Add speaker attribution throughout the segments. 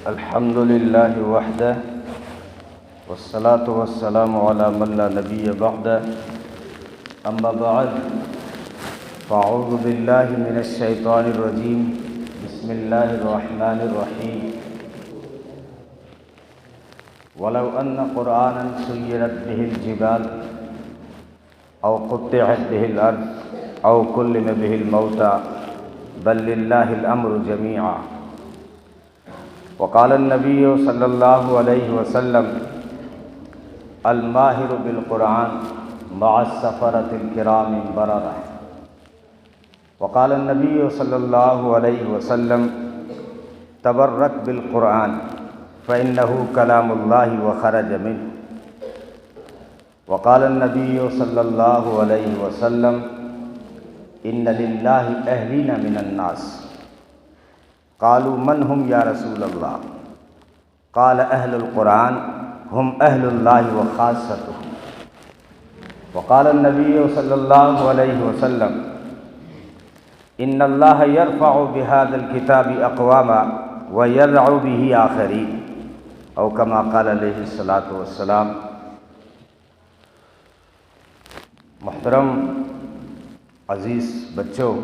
Speaker 1: الحمد للہ وحدہ والصلاة والسلام علی من لا نبی بعدہ اما بعد فاعوذ باللہ من الشیطان الرجیم بسم اللہ الرحمن الرحیم ولو ان قرآنا سیرت به الجبال او قطعت به الارض او کلم به الموتى بل للہ الامر جمیعا وقال النبی صلی اللہ علیہ وسلم الماہر بالقرآن مع السفرة الکرام بررہ وقال النبی صلی اللہ علیہ وسلم تبرک بالقرآن فإنه کلام اللہ وخرج منه وقال النبی صلی اللہ علیہ وسلم ان للہ اہلین من الناس قالوا من هم یا رسول اللہ قال اہل القرآن هم اہل اللہ وخاصته وقال النبی صلی اللہ علیہ وسلم ان اللہ یرفع بهذا الكتاب اقواما ویضع به آخرین او کما قال علیہ الصلاۃ والسلام۔ محترم عزیز بچوں،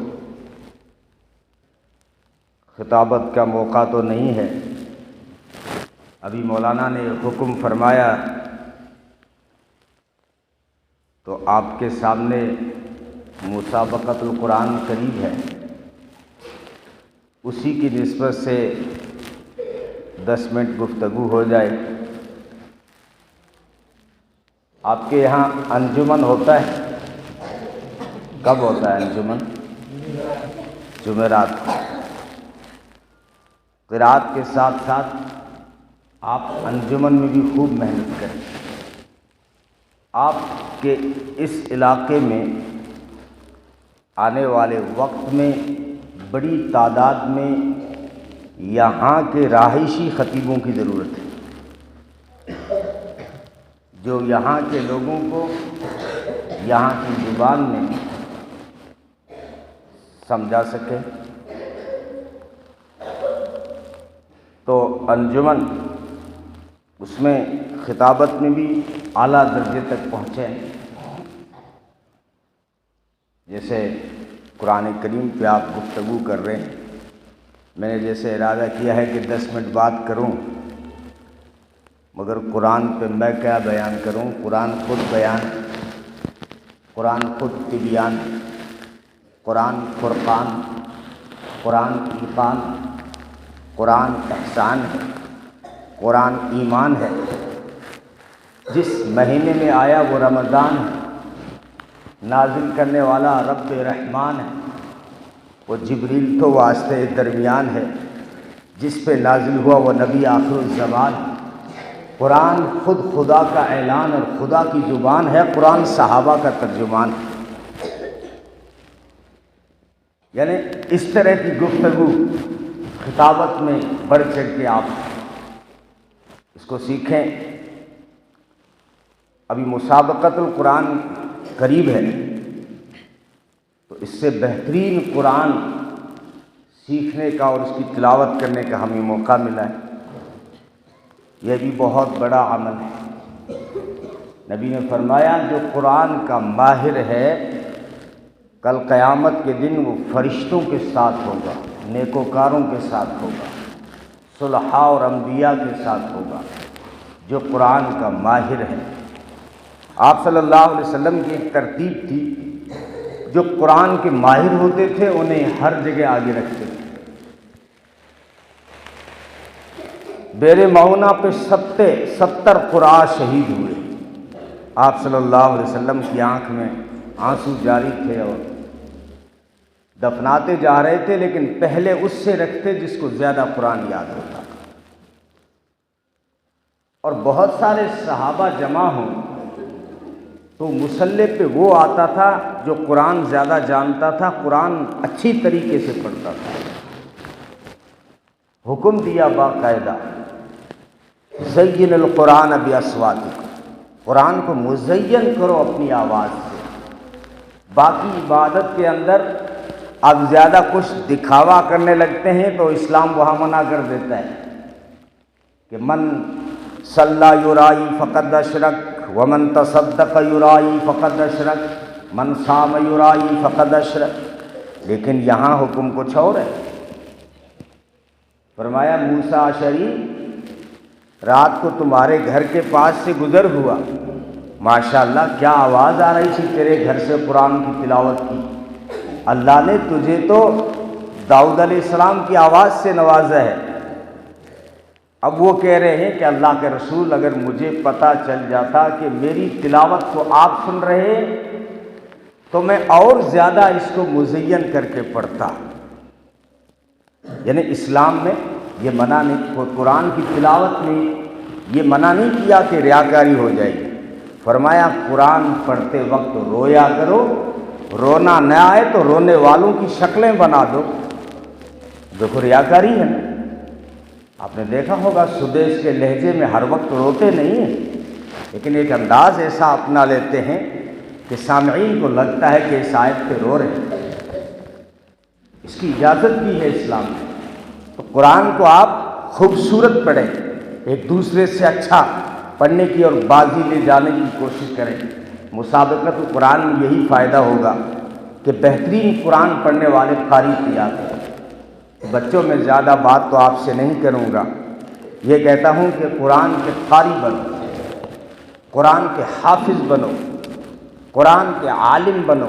Speaker 1: خطابت کا موقع تو نہیں ہے، ابھی مولانا نے حکم فرمایا تو آپ کے سامنے مسابقۃ القرآن قریب ہے، اسی کی نسبت سے 10 منٹ گفتگو ہو جائے۔ آپ کے یہاں انجمن ہوتا ہے؟ کب ہوتا ہے انجمن؟ جمعرات کو۔ قرأت کے ساتھ ساتھ آپ انجمن میں بھی خوب محنت کریں۔ آپ کے اس علاقے میں آنے والے وقت میں بڑی تعداد میں یہاں کے رہائشی خطیبوں کی ضرورت ہے، جو یہاں کے لوگوں کو یہاں کی زبان میں سمجھا سکے۔ تو انجمن اس میں خطابت میں بھی اعلیٰ درجے تک پہنچے، جیسے قرآن کریم پہ آپ گفتگو کر رہے ہیں، میں نے جیسے ارادہ کیا ہے کہ 10 منٹ بات کروں، مگر قرآن پہ میں کیا بیان کروں؟ قرآن خود بیان، قرآن خود تبیان، قرآن فرقان، قرآن ایقان، قرآن احسان ہے، قرآن ایمان ہے۔ جس مہینے میں آیا وہ رمضان ہے، نازل کرنے والا رب رحمان ہے، وہ جبریل تو واسطے درمیان ہے، جس پہ نازل ہوا وہ نبی آخر الزمان ہے۔ قرآن خود خدا کا اعلان اور خدا کی زبان ہے، قرآن صحابہ کا ترجمان ہے۔ یعنی اس طرح کی گفتگو خطابت میں بڑھ چڑھ کے آپ اس کو سیکھیں۔ ابھی مسابقۃ القرآن قریب ہے، تو اس سے بہترین قرآن سیکھنے کا اور اس کی تلاوت کرنے کا ہمیں موقع ملا ہے۔ یہ بھی بہت بڑا عمل ہے۔ نبی نے فرمایا جو قرآن کا ماہر ہے کل قیامت کے دن وہ فرشتوں کے ساتھ ہوگا، نیکوکاروں کے ساتھ ہوگا، صلحاء اور انبیاء کے ساتھ ہوگا، جو قرآن کا ماہر ہے۔ آپ صلی اللہ علیہ وسلم کی ایک ترتیب تھی، جو قرآن کے ماہر ہوتے تھے انہیں ہر جگہ آگے رکھتے تھے۔ بیر معونہ پہ 70 قراء شہید ہوئے۔ آپ صلی اللہ علیہ وسلم کی آنکھ میں آنسو جاری تھے اور دفناتے جا رہے تھے، لیکن پہلے اس سے رکھتے جس کو زیادہ قرآن یاد ہوتا۔ اور بہت سارے صحابہ جمع ہوں تو مصلی پہ وہ آتا تھا جو قرآن زیادہ جانتا تھا، قرآن اچھی طریقے سے پڑھتا تھا۔ حکم دیا باقاعدہ زین القرآن باصواتکم، قرآن کو مزین کرو اپنی آواز سے۔ باقی عبادت کے اندر اب زیادہ کچھ دکھاوا کرنے لگتے ہیں تو اسلام وہاں منع کر دیتا ہے کہ من صلی یرائی فقد اشرک ومن تصدق یرائی فقد اشرک من صام یرائی فقد اشرک، لیکن یہاں حکم کچھ اور ہے۔ فرمایا موسیٰ اشعری رات کو تمہارے گھر کے پاس سے گزر ہوا، ماشاءاللہ کیا آواز آ رہی تھی تیرے گھر سے قرآن کی تلاوت کی۔ اللہ نے تجھے تو داؤد علیہ السلام کی آواز سے نوازا ہے۔ اب وہ کہہ رہے ہیں کہ اللہ کے رسول اگر مجھے پتہ چل جاتا کہ میری تلاوت کو آپ سن رہے تو میں اور زیادہ اس کو مزین کر کے پڑھتا۔ یعنی اسلام میں یہ منع نہیں، قرآن کی تلاوت میں یہ منع نہیں کیا کہ ریاکاری ہو جائے گی۔ فرمایا قرآن پڑھتے وقت رویا کرو، رونا نہ آئے تو رونے والوں کی شکلیں بنا دو۔ دیکھو ریاکاری ہے نا، آپ نے دیکھا ہوگا سدیس کے لہجے میں ہر وقت روتے نہیں ہیں، لیکن ایک انداز ایسا اپنا لیتے ہیں کہ سامعین کو لگتا ہے کہ اس آیت پہ رو رہے ہیں۔ اس کی اجازت بھی ہے اسلام میں۔ تو قرآن کو آپ خوبصورت پڑھیں، ایک دوسرے سے اچھا پڑھنے کی اور بازی لے جانے کی کوشش کریں۔ مسابقت قرآن میں یہی فائدہ ہوگا کہ بہترین قرآن پڑھنے والے قاری تیار ہیں۔ بچوں میں زیادہ بات تو آپ سے نہیں کروں گا، یہ کہتا ہوں کہ قرآن کے قاری بنو، قرآن کے حافظ بنو، قرآن کے عالم بنو،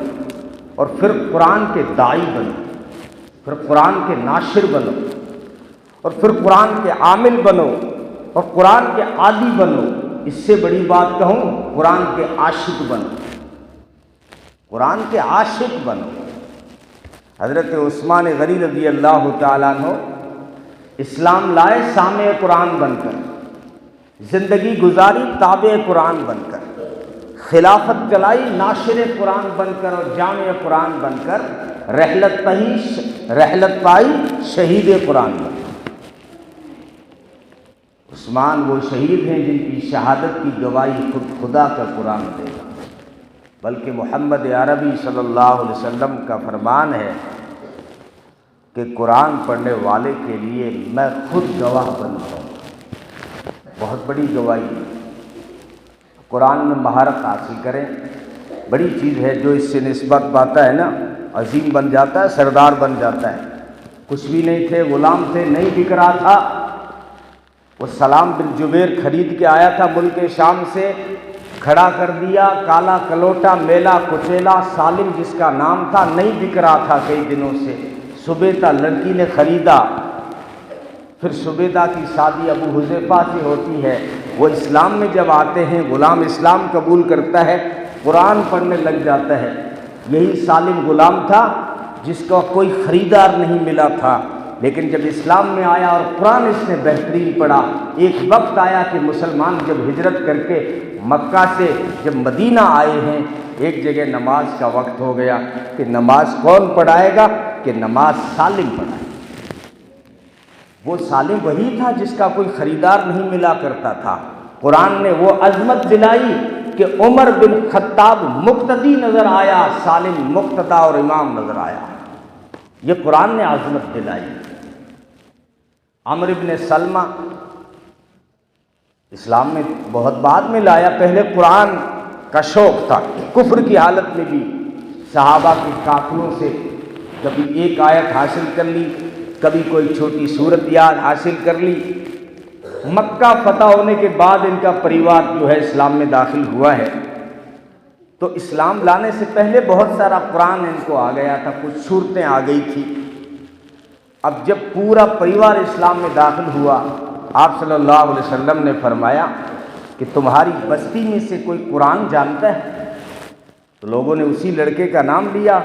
Speaker 1: اور پھر قرآن کے داعی بنو، پھر قرآن کے ناشر بنو، اور پھر قرآن کے عامل بنو، اور قرآن کے عادی بنو۔ اس سے بڑی بات کہوں، قرآن کے عاشق بنو، قرآن کے عاشق بنو۔ حضرت عثمان غنی رضی اللہ تعالیٰ عنہ اسلام لائے سامع قرآن بن کر، زندگی گزاری تابع قرآن بن کر، خلافت چلائی ناشر قرآن بن کر اور جامع قرآن بن کر، رحلت پائی شہید قرآن بن کر۔ عثمان وہ شہید ہیں جن کی شہادت کی گواہی خود خدا کا قرآن دے گا، بلکہ محمد عربی صلی اللہ علیہ وسلم کا فرمان ہے کہ قرآن پڑھنے والے کے لیے میں خود گواہ بنتا ہوں۔ بہت بڑی گواہی، قرآن میں مہارت حاصل کریں، بڑی چیز ہے۔ جو اس سے نسبت پاتا ہے نا، عظیم بن جاتا ہے، سردار بن جاتا ہے۔ کچھ بھی نہیں تھے، غلام تھے، نہیں بک رہا تھا، وہ سلام بن جبیر خرید کے آیا تھا ملک شام سے، کھڑا کر دیا، کالا کلوٹا میلا کچیلا، سالم جس کا نام تھا، نہیں بک رہا تھا کئی دنوں سے۔ سبیدہ لڑکی نے خریدا، پھر سبیدہ کی شادی ابو حذیفہ سے ہوتی ہے۔ وہ اسلام میں جب آتے ہیں، غلام اسلام قبول کرتا ہے، قرآن پڑھنے لگ جاتا ہے۔ یہی سالم غلام تھا جس کا کوئی خریدار نہیں ملا تھا، لیکن جب اسلام میں آیا اور قرآن اس نے بہترین پڑھا، ایک وقت آیا کہ مسلمان جب ہجرت کر کے مکہ سے جب مدینہ آئے ہیں، ایک جگہ نماز کا وقت ہو گیا کہ نماز کون پڑھائے گا، کہ نماز سالم پڑھائے۔ وہ سالم وہی تھا جس کا کوئی خریدار نہیں ملا کرتا تھا۔ قرآن نے وہ عظمت دلائی کہ عمر بن خطاب مقتدی نظر آیا، سالم مقتدا اور امام نظر آیا۔ یہ قرآن نے عظمت دلائی۔ عمرو بن سلمہ اسلام میں بہت بعد میں لایا، پہلے قرآن کا شوق تھا، کفر کی حالت میں بھی صحابہ کے قافلوں سے کبھی ایک آیت حاصل کر لی، کبھی کوئی چھوٹی سورت یاد حاصل کر لی۔ مکہ فتح ہونے کے بعد ان کا پریوار جو ہے اسلام میں داخل ہوا ہے، تو اسلام لانے سے پہلے بہت سارا قرآن ان کو آ گیا تھا، کچھ صورتیں آ گئی تھی۔ اب جب پورا پریوار اسلام میں داخل ہوا، آپ صلی اللہ علیہ وسلم نے فرمایا کہ تمہاری بستی میں سے کوئی قرآن جانتا ہے؟ تو لوگوں نے اسی لڑکے کا نام لیا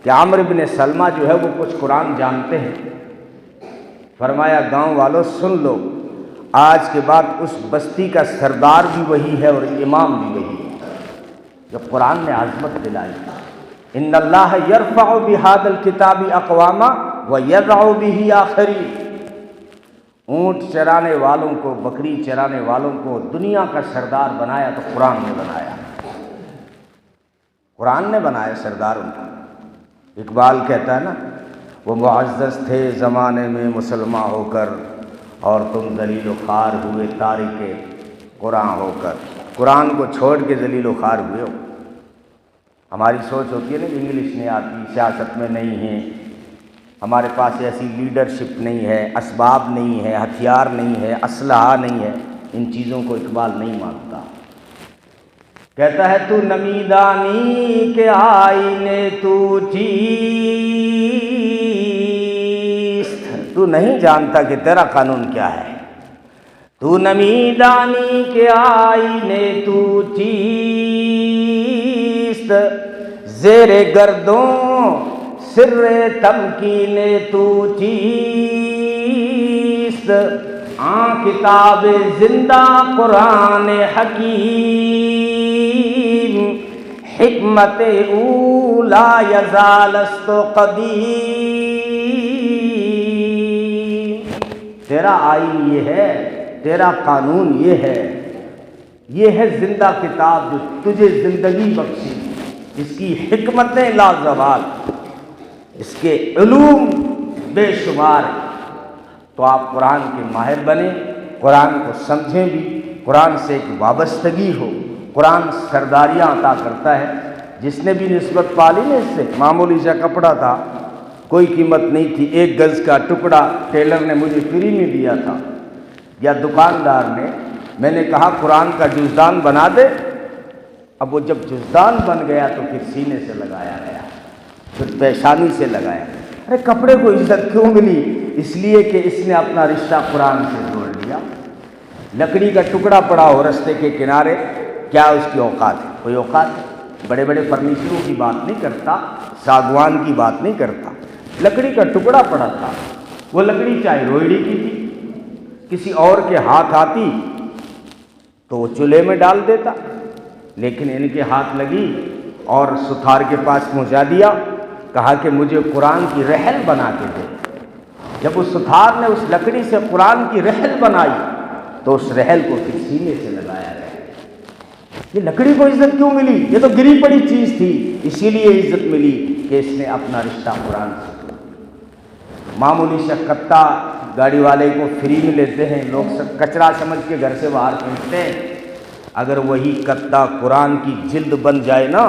Speaker 1: کہ عمرو بن سلمہ جو ہے وہ کچھ قرآن جانتے ہیں۔ فرمایا گاؤں والوں سن لو، آج کے بعد اس بستی کا سردار بھی وہی ہے اور امام بھی وہی ہے۔ جب قرآن نے عظمت دلائی، ان اللہ یرفع بہذا الکتاب اقواما ویضع بہ آخرین، اونٹ چرانے والوں کو، بکری چرانے والوں کو دنیا کا سردار بنایا تو قرآن نے بنایا، قرآن نے بنایا سردار ان کا۔ اقبال کہتا ہے نا، وہ معزز تھے زمانے میں مسلمان ہو کر، اور تم ذلیل و خوار ہوئے تارک قرآن ہو کر، قرآن کو چھوڑ کے ذلیل و خوار ہوئے ہو۔ ہماری سوچ ہوتی ہے نا، انگلش نہیں آتی، سیاست میں نہیں ہے، ہمارے پاس ایسی لیڈرشپ نہیں ہے، اسباب نہیں ہے، ہتھیار نہیں ہے، اسلحہ نہیں ہے، ان چیزوں کو اقبال نہیں مانتا۔ کہتا ہے تو نمیدانی کے آئینے تو چیست، تو نہیں جانتا کہ تیرا قانون کیا ہے۔ تو نمیدانی کے آئینے تو چیست، زیر گردوں سر تمکین تو چیست، کتاب زندہ قرآن حکیم، حکمت اولا یزال است قدیم۔ تیرا آئین یہ ہے، تیرا قانون یہ ہے زندہ کتاب جو تجھے زندگی بخشی، اس کی حکمتیں لازوال، اس کے علوم بے شمار ہیں۔ تو آپ قرآن کے ماہر بنیں، قرآن کو سمجھیں بھی، قرآن سے ایک وابستگی ہو۔ قرآن سرداریاں عطا کرتا ہے۔ جس نے بھی نسبت پالی نا، اس سے معمولی سا کپڑا تھا، کوئی قیمت نہیں تھی، 1 گز کا ٹکڑا ٹیلر نے مجھے فری میں دیا تھا، یا دکاندار نے، میں نے کہا قرآن کا جزدان بنا دے، اب وہ جب جزدان بن گیا تو پھر سینے سے لگایا گیا، پھر پیشانی سے لگایا۔ ارے کپڑے کو عزت کیوں ملی؟ اس لیے کہ اس نے اپنا رشتہ قرآن سے جوڑ لیا۔ لکڑی کا ٹکڑا پڑا ہو رستے کے کنارے، کیا اس کی اوقات ہے؟ کوئی اوقات ہے؟ بڑے بڑے فرنیچروں کی بات نہیں کرتا، ساگوان کی بات نہیں کرتا، لکڑی کا ٹکڑا پڑا تھا۔ وہ لکڑی چاہے روہڑی کی تھی، کسی اور کے ہاتھ آتی تو وہ چولہے میں ڈال دیتا، لیکن ان کے ہاتھ لگی اور ستھار کے پاس پہنچا دیا، کہا کہ مجھے قرآن کی رحل بنا کے دے۔ جب اس ستھار نے اس لکڑی سے قرآن کی رحل بنائی تو اس رحل کو پھر سینے سے لگایا گیا۔ یہ لکڑی کو عزت کیوں ملی؟ یہ تو گری پڑی چیز تھی، اسی لیے عزت ملی کہ اس نے اپنا رشتہ قرآن سے جوڑا۔ معمولی سا کتا گاڑی والے کو فری میں لیتے ہیں، لوگ سب کچرا سمجھ کے گھر سے باہر پھینکتے ہیں، اگر وہی کتا قرآن کی جلد بن جائے نا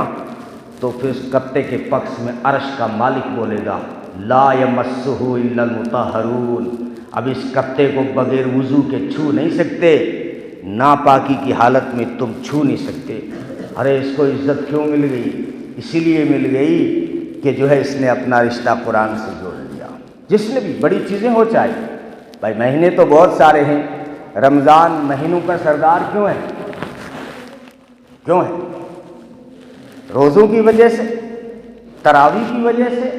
Speaker 1: تو پھر اس کتے کے پکش میں عرش کا مالک بولے گا، لا یمسہ الا المطہرون۔ اب اس کتے کو بغیر وضو کے چھو نہیں سکتے، ناپاکی کی حالت میں تم چھو نہیں سکتے۔ ارے اس کو عزت کیوں مل گئی؟ اسی لیے مل گئی کہ جو ہے اس نے اپنا رشتہ قرآن سے جوڑ لیا۔ جس نے بھی بڑی چیزیں ہو چاہے، بھائی مہینے تو بہت سارے ہیں، رمضان مہینوں کا سردار کیوں ہے؟ کیوں ہے؟ روزوں کی وجہ سے، تراویح کی وجہ سے؟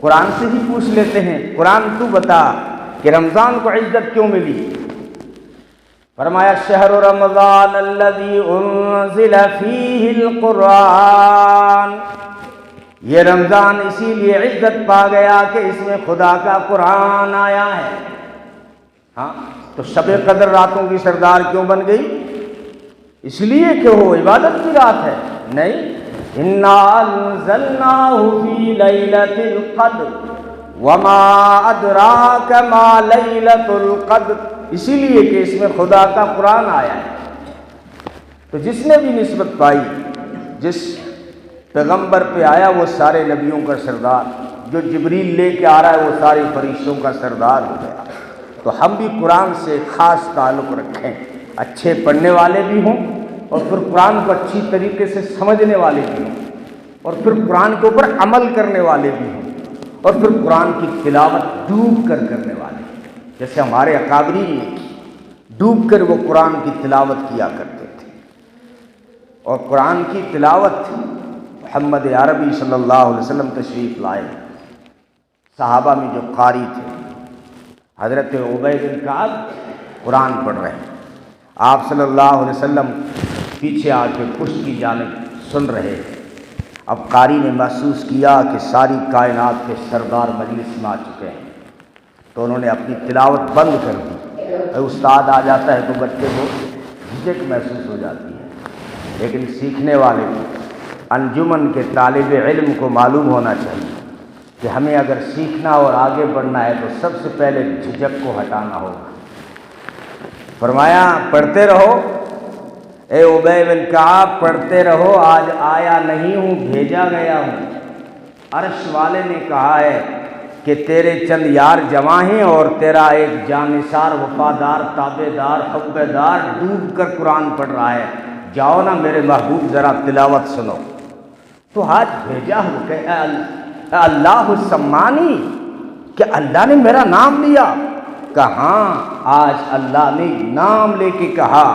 Speaker 1: قرآن سے ہی پوچھ لیتے ہیں، قرآن تو بتا کہ رمضان کو عزت کیوں ملی؟ فرمایا شہر رمضان الذی انزل فیہ القرآن، یہ رمضان اسی لیے عزت پا گیا کہ اس میں خدا کا قرآن آیا ہے۔ ہاں تو شب قدر راتوں کی سردار کیوں بن گئی؟ اس لیے کہ وہ عبادت کی رات ہے؟ نہیں، انا انزلناہ فی لیلۃ القدر وما ادراک ما لیلۃ القدر، اسی لیے کہ اس میں خدا کا قرآن آیا ہے۔ تو جس نے بھی نسبت پائی، جس پیغمبر پہ آیا وہ سارے نبیوں کا سردار، جو جبریل لے کے آ رہا ہے وہ سارے فرشتوں کا سردار ہو گیا۔ تو ہم بھی قرآن سے خاص تعلق رکھیں، اچھے پڑھنے والے بھی ہوں، اور پھر قرآن کو اچھی طریقے سے سمجھنے والے بھی ہوں، اور پھر قرآن کے اوپر عمل کرنے والے بھی ہوں، اور پھر قرآن کی تلاوت ڈوب کر کرنے والے، جیسے ہمارے اکابرین نے ڈوب کر وہ قرآن کی تلاوت کیا کرتے تھے۔ اور قرآن کی تلاوت محمد عربی صلی اللہ علیہ وسلم تشریف لائے، صحابہ میں جو قاری تھے، حضرت عبید بن کعب قرآن پڑھ رہے ہیں، آپ صلی اللہ علیہ وسلم پیچھے آ کے پشت کی جانب سن رہے تھے۔ اب قاری نے محسوس کیا کہ ساری کائنات کے سردار مجلس میں آ چکے ہیں، تو انہوں نے اپنی تلاوت بند کر دی۔ استاد آ جاتا ہے تو بچے کو جھجک محسوس ہو جاتی ہے، لیکن سیکھنے والے کو، انجمن کے طالب علم کو معلوم ہونا چاہیے کہ ہمیں اگر سیکھنا اور آگے بڑھنا ہے تو سب سے پہلے جھجک کو ہٹانا ہوگا۔ فرمایا پڑھتے رہو، اے ابی بن کعب پڑھتے رہو، آج آیا نہیں ہوں بھیجا گیا ہوں۔ عرش والے نے کہا ہے کہ تیرے چند یار جمع ہیں اور تیرا ایک جانثار وفادار تابع دار حوبے دار ڈوب کر قرآن پڑھ رہا ہے، جاؤ نا میرے محبوب ذرا تلاوت سنو۔ تو آج بھیجا ہوں کہ اے اللہ السمانی، کہ اللہ نے میرا نام لیا؟ کہاں، آج اللہ نے نام لے کے کہا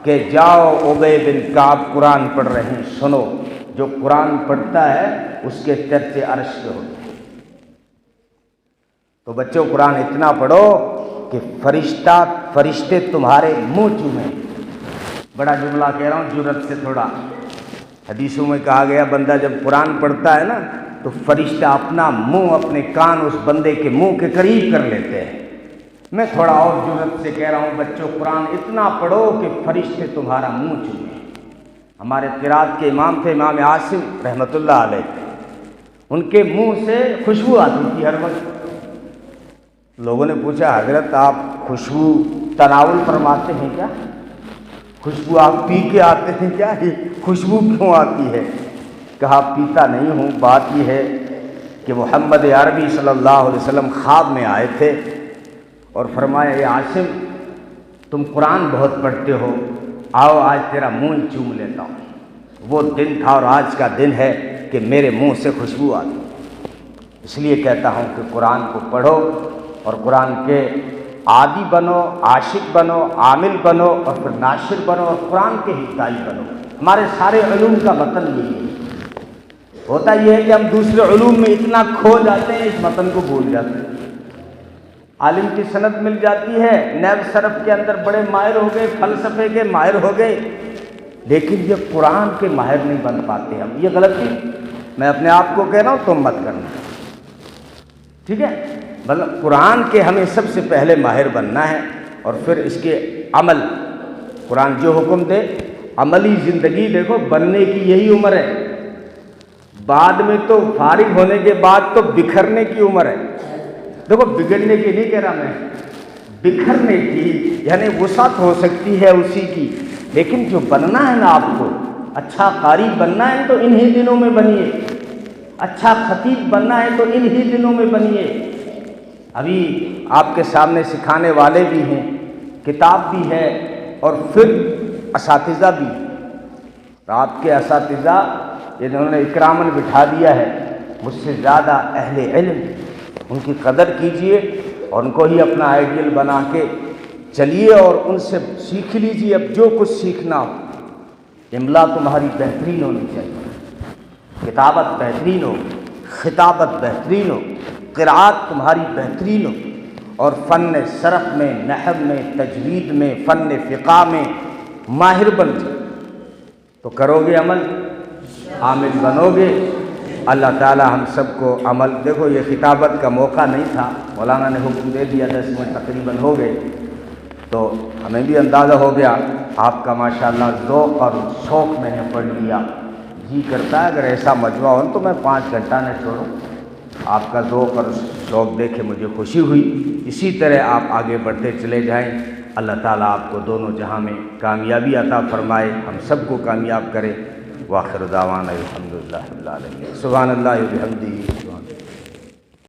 Speaker 1: کہ جاؤ ابی بن کعب قرآن پڑھ رہے ہیں، سنو۔ جو قرآن پڑھتا ہے اس کے چرچے عرش پہ ہوتے ہیں۔ تو بچوں قرآن اتنا پڑھو کہ فرشتے تمہارے منہ چومیں۔ بڑا جملہ کہہ رہا ہوں جرأت سے تھوڑا، حدیثوں میں کہا گیا بندہ جب قرآن پڑھتا ہے نا تو فرشتہ اپنا منہ اپنے کان اس بندے کے منہ کے قریب کر لیتے ہیں۔ میں تھوڑا اور جرأت سے کہہ رہا ہوں بچوں قرآن اتنا پڑھو کہ فرشتے تمہارا منہ چومیں۔ ہمارے قرات کے امام تھے امام عاصم رحمۃ اللہ علیہ، ان کے منہ سے خوشبو آتی تھی ہر وقت۔ لوگوں نے پوچھا حضرت آپ خوشبو تناول فرماتے ہیں کیا؟ خوشبو آپ پی کے آتے ہیں کیا؟ خوشبو کیوں آتی ہے؟ کہا پیتا نہیں ہوں، بات یہ ہے کہ محمد عربی صلی اللہ علیہ وسلم خواب میں آئے تھے اور فرمایا اے عاصم تم قرآن بہت پڑھتے ہو، آؤ آج تیرا منہ چوم لیتا ہوں۔ وہ دن تھا اور آج کا دن ہے کہ میرے منہ سے خوشبو آتی۔ اس لیے کہتا ہوں کہ قرآن کو پڑھو اور قرآن کے عادی بنو، عاشق بنو، عامل بنو اور پھر ناشر بنو اور قرآن کے ہی داعی بنو۔ ہمارے سارے علوم کا متن یہی ہے۔ ہوتا یہ ہے کہ ہم دوسرے علوم میں اتنا کھو جاتے ہیں اس متن کو بھول جاتے ہیں۔ عالم کی سند مل جاتی ہے، نیب صرف کے اندر بڑے ماہر ہو گئے، فلسفے کے ماہر ہو گئے، لیکن یہ قرآن کے ماہر نہیں بن پاتے ہم۔ یہ غلطی میں اپنے آپ کو کہہ رہا ہوں، تم مت کرنا، ٹھیک ہے؟ مطلب قرآن کے ہمیں سب سے پہلے ماہر بننا ہے اور پھر اس کے عمل، قرآن جو حکم دے عملی زندگی۔ دیکھو بننے کی یہی عمر ہے، بعد میں تو فارغ ہونے کے بعد تو بکھرنے کی عمر ہے۔ دیکھو بگڑنے کی نہیں کہہ رہا میں، بکھرنے کی، یعنی وسعت ہو سکتی ہے اسی کی، لیکن جو بننا ہے نا آپ کو، اچھا قاری بننا ہے تو انہی دنوں میں بنیے، اچھا خطیب بننا ہے تو انہی دنوں میں بنیے۔ ابھی آپ کے سامنے سکھانے والے بھی ہیں، کتاب بھی ہے اور پھر اساتذہ بھی۔ آپ کے اساتذہ جنہوں نے اکراماً بٹھا دیا ہے، مجھ سے زیادہ اہل علم، ان کی قدر کیجئے اور ان کو ہی اپنا آئیڈیل بنا کے چلیے اور ان سے سیکھ لیجئے۔ اب جو کچھ سیکھنا ہو، املا تمہاری بہترین ہونی چاہیے، کتابت بہترین ہو، خطابت بہترین ہو، قرأت تمہاری بہترین ہو، اور فن صرف میں، نحو میں، تجوید میں، فن فقہ میں ماہر بن جائے تو کرو گے عمل، عامل بنو گے۔ اللہ تعالی ہم سب کو عمل، دیکھو یہ خطابت کا موقع نہیں تھا، مولانا نے حکم دے دیا، 10 منٹ تقریباً ہو گئے تو ہمیں بھی اندازہ ہو گیا آپ کا ماشاءاللہ ذوق اور شوق میں نے پڑھ لیا۔ جی کرتا ہے اگر ایسا مجمع ہو تو میں 5 گھنٹہ نہ چھوڑوں۔ آپ کا ذوق اور شوق دیکھ کے مجھے خوشی ہوئی، اسی طرح آپ آگے بڑھتے چلے جائیں۔ اللہ تعالیٰ آپ کو دونوں جہاں میں کامیابی عطا فرمائے، ہم سب کو کامیاب کرے۔ وآخر دعوانا الحمدللہ رب العالمین۔ سبحان اللہ و بحمدہ۔